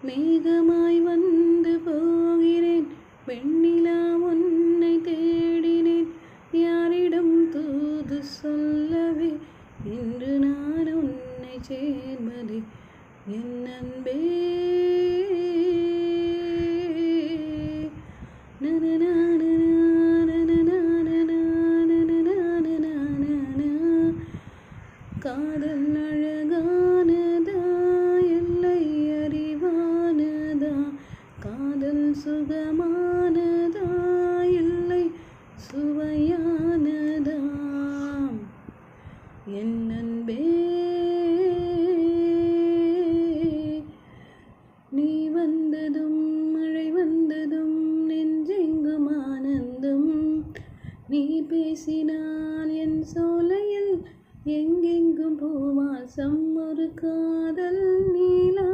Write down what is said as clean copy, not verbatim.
மேகமாய் வந்து போகிறேன், வெண்ணிலா உன்னை தேடினேன். யாரிடம் தூது சொல்லவே இன்று நான் உன்னை சேர்மதே என் அன்பே. காதல் அழகானதா எல்லை அறிவானதா, காதல் சுகமானதா இல்லை சுவையானதா என் அன்பே. நீ வந்ததும் மழை வந்ததும் நெஞ்செங்கும் ஆனந்தம். நீ பேசினால் என் சோலையில் எங்கெங்கும் பூவாசம். ஒரு காதல் நீலா